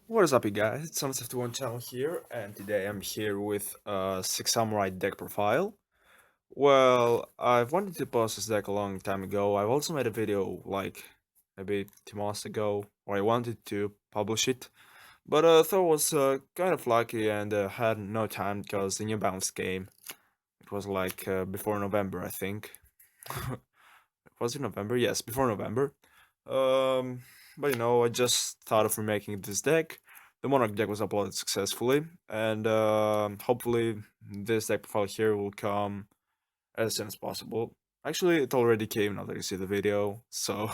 What is up, you guys? It's Summit51 channel here, and today I'm here with Six Samurai deck profile. Well, I've wanted to post this deck a long time ago. I've also made a video like maybe 2 months ago where I wanted to publish it, but thought I was kind of lucky and had no time because the New Balance game. It was like before November, I think. Was it November? Yes, before November. Um, but I just thought of remaking this deck. The Monarch deck was uploaded successfulully, and hopefully this deck profile here will come as soon as possible. Actually, it already came now that you see the video, so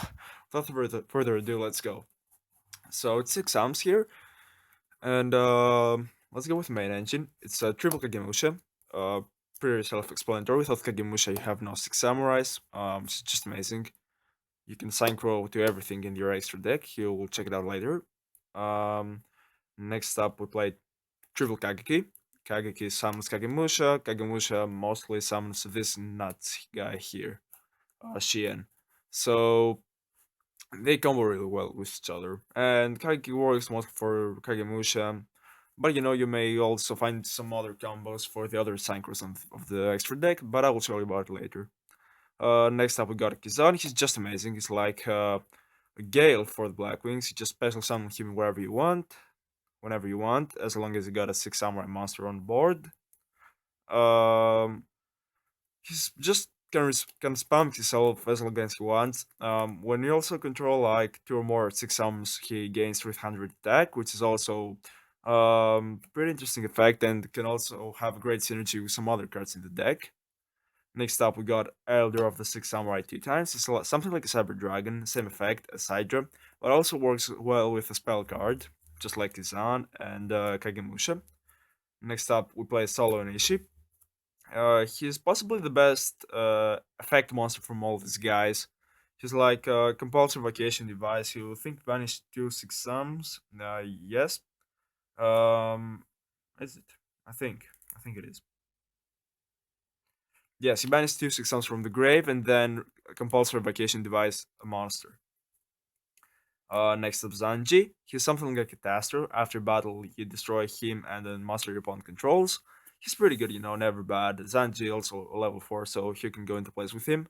without further ado, let's go. So it's 6 arms here, and let's go with main engine. It's a triple Kagemusha. Uh, Pretty self-explanatory. Without Kagemusha, you have no 6 samurais. It's just amazing. You can synchro to everything in your extra deck. You will check it out later. Um, Next up, we play Triple Kageki. Kageki summons Kagemusha. Kagemusha mostly summons this nuts guy here, Shien. So they combo really well with each other. And Kageki works mostly for Kagemusha. But you may also find some other combos for the other synchros of the extra deck, but I will show you about it later. Next up, we got Kizan. He's just amazing. He's like a Gale for the Black Wings. You just special summon him wherever you want, whenever you want, as long as you got a 6 samurai monster on board. Um, he's just can spam himself as long as he wants. When you also control like 2 or more 6 summons, he gains 300 attack, which is also pretty interesting effect and can also have great synergy with some other cards in the deck. Next up, we got Elder of the Six Samurai 2 times. It's something like a Cyber Dragon, same effect as Hydra, but also works well with a spell card, just like Kizan and Kagemusha. Next up, we play Solo Onishi. He's possibly the best effect monster from all these guys. He's like a compulsory vacation device. You think banish 2 6 sums? Yes. Um, is it? I think. I think it is. Yes, he banishes 2 6 sums from the grave and then compulsory vacation device a monster. Next up, Zanji. He's something like a caster. After battle, you destroy him and then monster your opponent controls. He's pretty good, never bad. Zanji also a level 4, so he can go into place with him.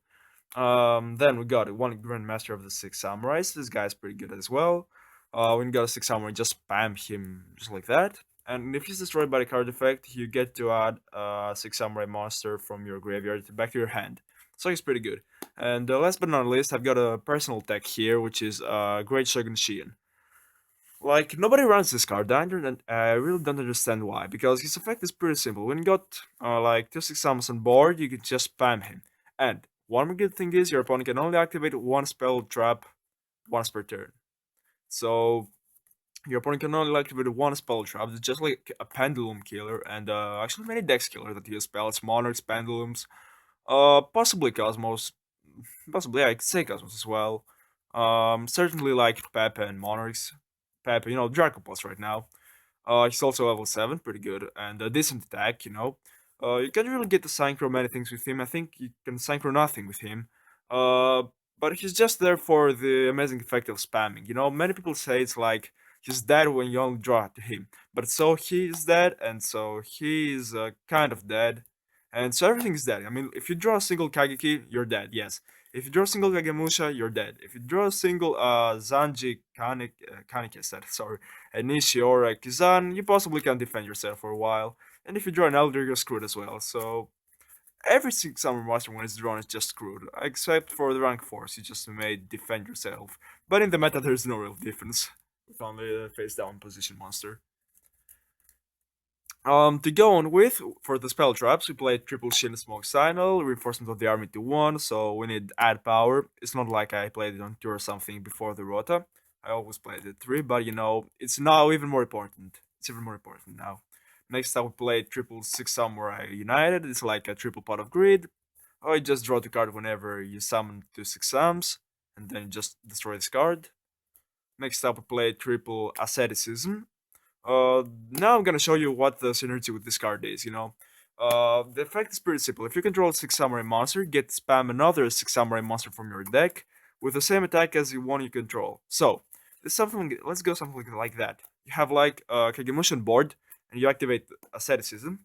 Then we got one Grandmaster of the Six Samurais. This guy's pretty good as well. When you got a 6 samurai, just spam him just like that. And if he's destroyed by the card effect, you get to add a 6 samurai monster from your graveyard back to your hand. So he's pretty good. And last but not least, I've got a personal tech here, which is Great Shogun Shien. Like, nobody runs this card, and I really don't understand why, because his effect is pretty simple. When you got like 2 6 summons on board, you can just spam him. And one more good thing is your opponent can only activate one spell trap once per turn. So your opponent can only activate one spell trap. It's just like a pendulum killer, and actually many decks killer that use spells, monarchs, pendulums, possibly Cosmos, possibly I could say Cosmos as well. Certainly like Pepe and monarchs. Pepe, Draco Plus right now. He's also level 7, pretty good, and a decent attack, you can't really get to synchro many things with him. I think you can synchro nothing with him. Uh, but he's just there for the amazing effect of spamming. Many people say it's like he's dead when you only draw to him. But so he is dead, and so he is kind of dead. And so everything is dead. I mean, if you draw a single Kageki, you're dead, yes. If you draw a single Kagemusha, you're dead. If you draw a single Zanji Kaneki set, sorry, Nishi or Kizan, you possibly can defend yourself for a while. And if you draw an Elder, you're screwed as well. So every summer master when it's drawn is just screwed, except for the rank 4s, you just may defend yourself. But in the meta, there's no real difference with only a face down position monster. To go on with, for the spell traps, we played Triple Shin Smoke Signal, Reinforcement of the Army to 1, so we need add power. It's not like I played it on 2 or something before the Rota. I always played it 3, but it's now even more important. It's even more important now. Next up, we played Triple Six Samurai United. It's like a triple pot of grid. Oh, you just draw the card whenever you summon 2 6 sums, and then you just destroy this card. Next up, we played Triple Asceticism. Now I'm gonna show you what the synergy with this card is. The effect is pretty simple. If you control a six samurai monster, get to spam another six samurai monster from your deck with the same attack as the one you control. So this something. Let's go something like that. You have like a Kagemushin board, and you activate asceticism,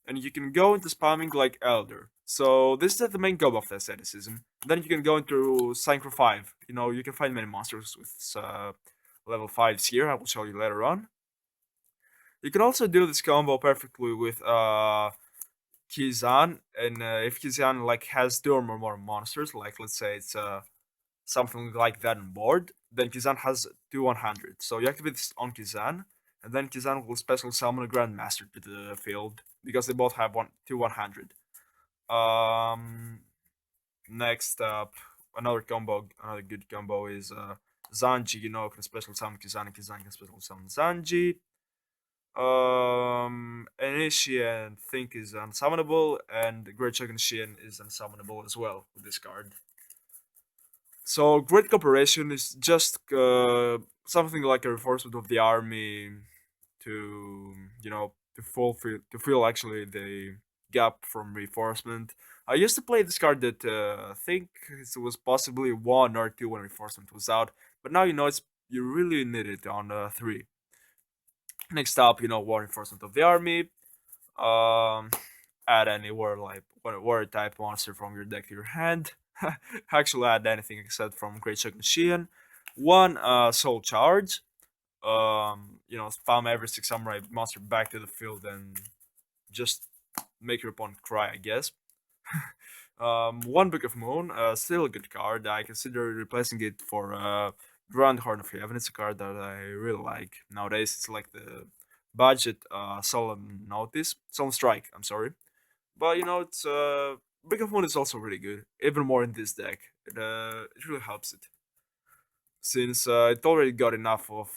and you can go into spamming like Elder. So this is the main goal of the asceticism. Then you can go into Synchro 5. You can find many monsters with level 5s here. I will show you later on. You can also do this combo perfectly with Kizan, and if Kizan like has two or more monsters, like let's say it's something like that on board, then Kizan has two 100. So you activate this on Kizan, and then Kizan will special summon a Grandmaster to the field because they both have two 100. Um, Next up, another good combo is Zanji. Can special summon Kizan, and Kizan can special summon Zanji. Initian Think is unsummonable, and Great Shogun Shien is unsummonable as well with this card. So Great Cooperation is just something like a reinforcement of the army to fill actually the gap from reinforcement. I used to play this card that I think it was possibly one or two when reinforcement was out, but now it's you really need it on three. Next up, war reinforcement of the army. Um, Add any war type monster from your deck to your hand. Actually, add anything except from Great Shogun Shien. One soul charge. Spam every six samurai monster back to the field and just make your opponent cry, I guess. One Book of Moon, still a good card. I consider replacing it for Grand Horn of Heaven. It's a card that I really like nowadays. It's like the budget Solemn Strike. I'm sorry, but it's Book of Moon is also really good, even more in this deck. It really helps it since it already got enough of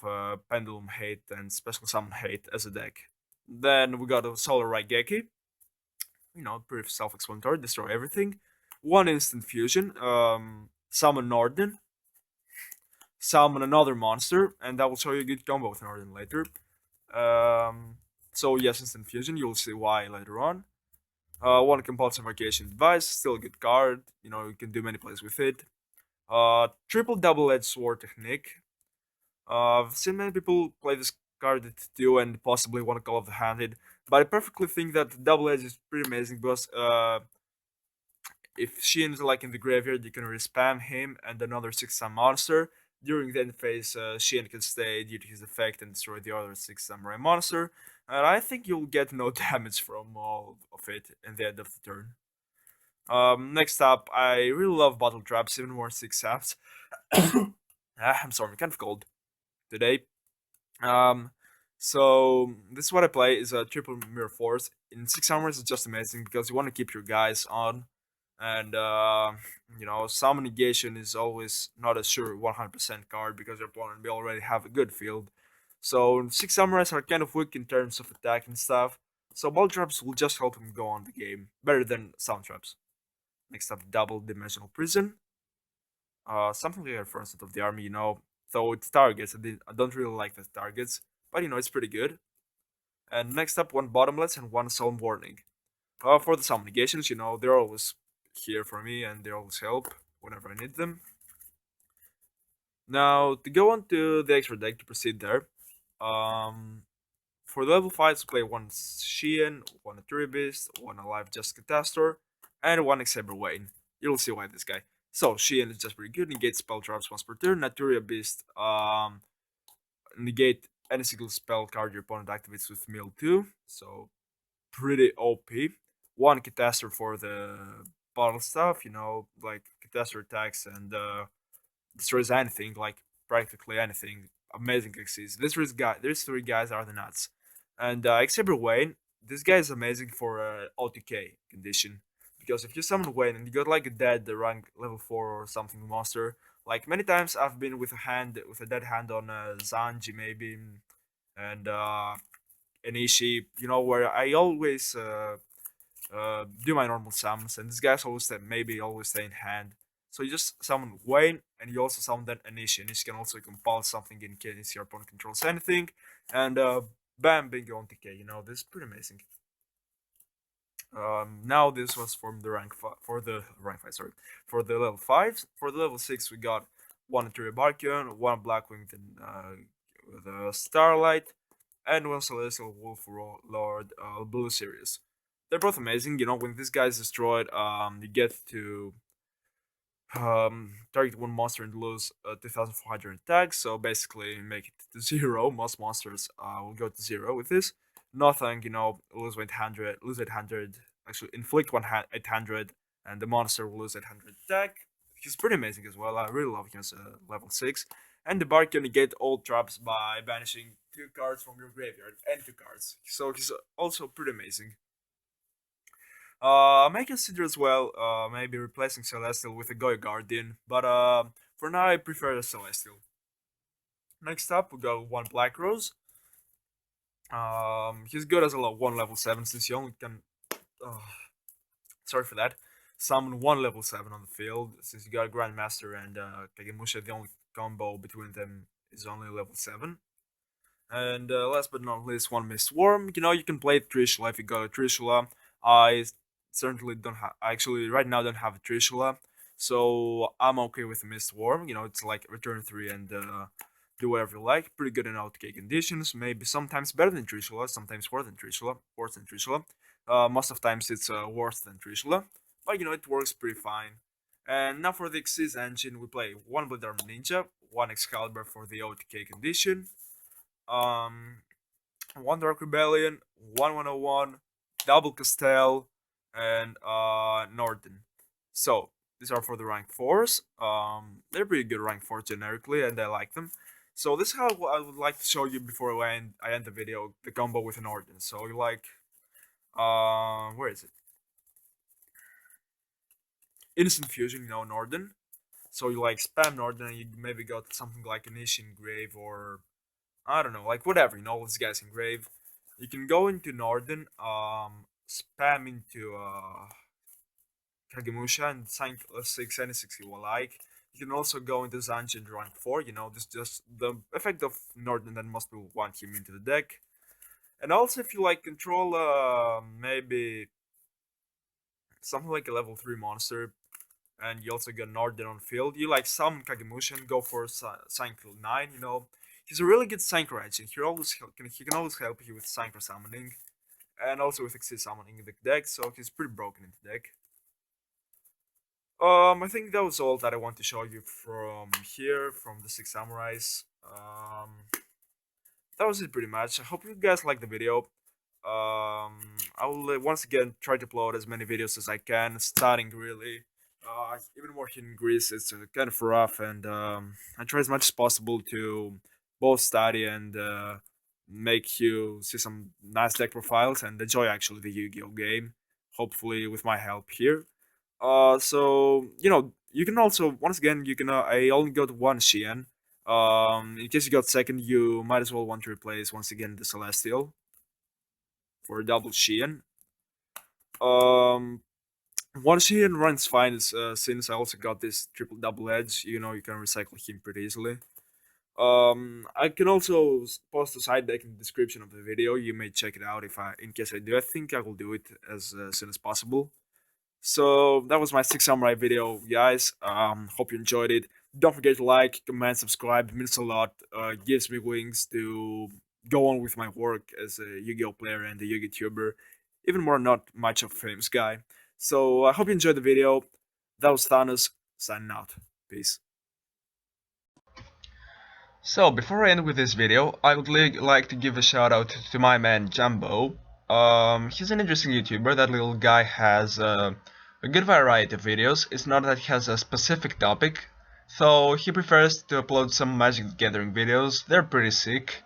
Pendulum hate and Special Summon hate as a deck. Then we got a Solar Raigeki, pretty self-explanatory. Destroy everything. One instant fusion. Summon Norden. Summon another monster, and that will show you a good combo with Norden later. So yes, instant fusion. You'll see why later on. One compulsive vacation device. Still a good card. You can do many plays with it. Triple double-edged sword technique. I've seen many people play this card too, and possibly want to call off the handed. But I perfectly think that double edge is pretty amazing because if Sheen is like in the graveyard, you can respam him and another six-time monster. During the end phase, Sheen can stay due to his effect and destroy the other six samurai monster. And I think you'll get no damage from all of it in the end of the turn. Next up, I really love Bottle Traps, even more six saps. I'm sorry, I'm kind of cold today. Um, so this is what I play is a triple mirror force. In six armors is just amazing because you want to keep your guys on, and some negation is always not a sure 100% card because your opponent will already have a good field. So six samurais are kind of weak in terms of attack and stuff. So ball traps will just help him go on the game better than sound traps. Next up, double dimensional prison. Something like a front of the army, though it's targets. I don't really like the targets, but it's pretty good. And next up, one bottomless and one solemn warning. For the solemn negations, they're always here for me and they always help whenever I need them. Now, to go on to the extra deck to proceed there, um, for the level 5s, play one Sheehan, one Aturi Beast, one Alive Just Catastor, and one Exaber Wayne. You'll see why this guy. So Sheehan is just pretty good, negates spell traps once per turn. Naturia Beast, negate any single spell card your opponent activates with mill 2. So pretty OP. One Catastor for the bottle stuff, like Catastor attacks and destroys anything, like practically anything. Amazing Xyz. These three guys are the nuts. And Xavier Wayne, this guy is amazing for OTK condition. Because if you summon Wayne and you got like a dead rank level 4 or something monster, like many times I've been with a dead hand on Zanji maybe, and Enishi, where I always do my normal summons, and this guy's always stay in hand. So you just summon Wayne, and you also summon that Anish. Anish can also compile something in case your opponent controls anything. And Bam, bingo on TK. This is pretty amazing. Now this was from the for the rank five. Sorry, for the level five. For the level six, we got one Interior Barkion, one Blackwing with a Starlight, and one Celestial Wolf Lord Blue Series. They're both amazing. When this guy is destroyed, you get to target one monster and lose 2,400 attack. So basically, make it to zero. Most monsters will go to zero with this. Nothing, lose 800, lose 800. Actually, inflict 800, and the monster will lose 800 attack. He's pretty amazing as well. I really love him as a level 6. And the bard can negate all traps by banishing 2 cards from your graveyard and 2 cards. So he's also pretty amazing. I may consider as well maybe replacing Celestial with a Goyo Guardian, but for now I prefer the Celestial. Next up we got one Black Rose. He's good as a one level 7 since you only can. Sorry for that. Summon one level 7 on the field since you got Grandmaster and Kagemusha. The only combo between them is only level 7. And last but not least, one Mist Worm. You can play Trishula if you got a Trishula. I certainly don't have. Actually, right now don't have a Trishula, so I'm okay with Mist Worm. It's like return 3 and do whatever you like. Pretty good in OTK conditions. Maybe sometimes better than Trishula, sometimes worse than Trishula. Worse than Trishula. Most of times it's worse than Trishula, but it works pretty fine. And now for the Xyz engine, we play one Blood Armor Ninja, one Excalibur for the OTK condition, um, one Dark Rebellion, one 101, double Castell, and Norton. So these are for the rank 4s. They're pretty good rank 4 generically, and I like them. So this is how I would like to show you before I end the video, the combo with an Norton. So you like, where is it? Instant Fusion, Norton. So you like spam Norton, and you maybe got something like an Ishin Grave or I don't know, like whatever, these guys in Grave. You can go into Norton, spam into Kagemusha and sign 6 any 6 you will like. You can also go into Zanji and rank 4, this just the effect of Norton that most people want him into the deck. And also if you like control maybe something like a level 3 monster, and you also get Norton on field, you like some Kagemusha and go for Cycle 9, He's a really good Synchro engine. He can always help you with Synchro summoning, and also with Xyz summoning in the deck, so he's pretty broken in the deck. I think that was all that I want to show you from here, from the 6 Samurais. That was it pretty much. I hope you guys liked the video. I will once again try to upload as many videos as I can, starting really. Even more here in Greece, it's kind of rough, and I try as much as possible to both study and make you see some nice deck profiles and enjoy actually the Yu-Gi-Oh game. Hopefully, with my help here. So you can also once again you can I only got one Xian. In case you got second, you might as well want to replace once again the Celestial for a double Xian. One Xian runs fine since I also got this triple double edge. You can recycle him pretty easily. I can also post a side deck in the description of the video. You may check it out in case I do. I think I will do it as soon as possible. So that was my 6 Samurai video, guys. Hope you enjoyed it. Don't forget to like, comment, subscribe. It means a lot. Gives me wings to go on with my work as a Yu-Gi-Oh player and a Yu-Gi tuber. Even more, not much of a famous guy. So I hope you enjoyed the video. That was Thanos signing out. Peace. So before I end with this video, I would like to give a shout out to my man Jumbo. He's an interesting YouTuber. That little guy has a good variety of videos. It's not that he has a specific topic, so he prefers to upload some Magic the Gathering videos. They're pretty sick.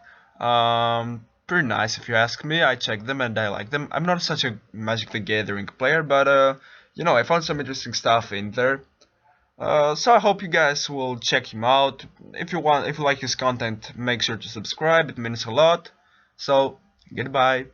Pretty nice if you ask me. I check them and I like them. I'm not such a Magic the Gathering player, but I found some interesting stuff in there. So I hope you guys will check him out. If you like his content, make sure to subscribe. It means a lot. So goodbye.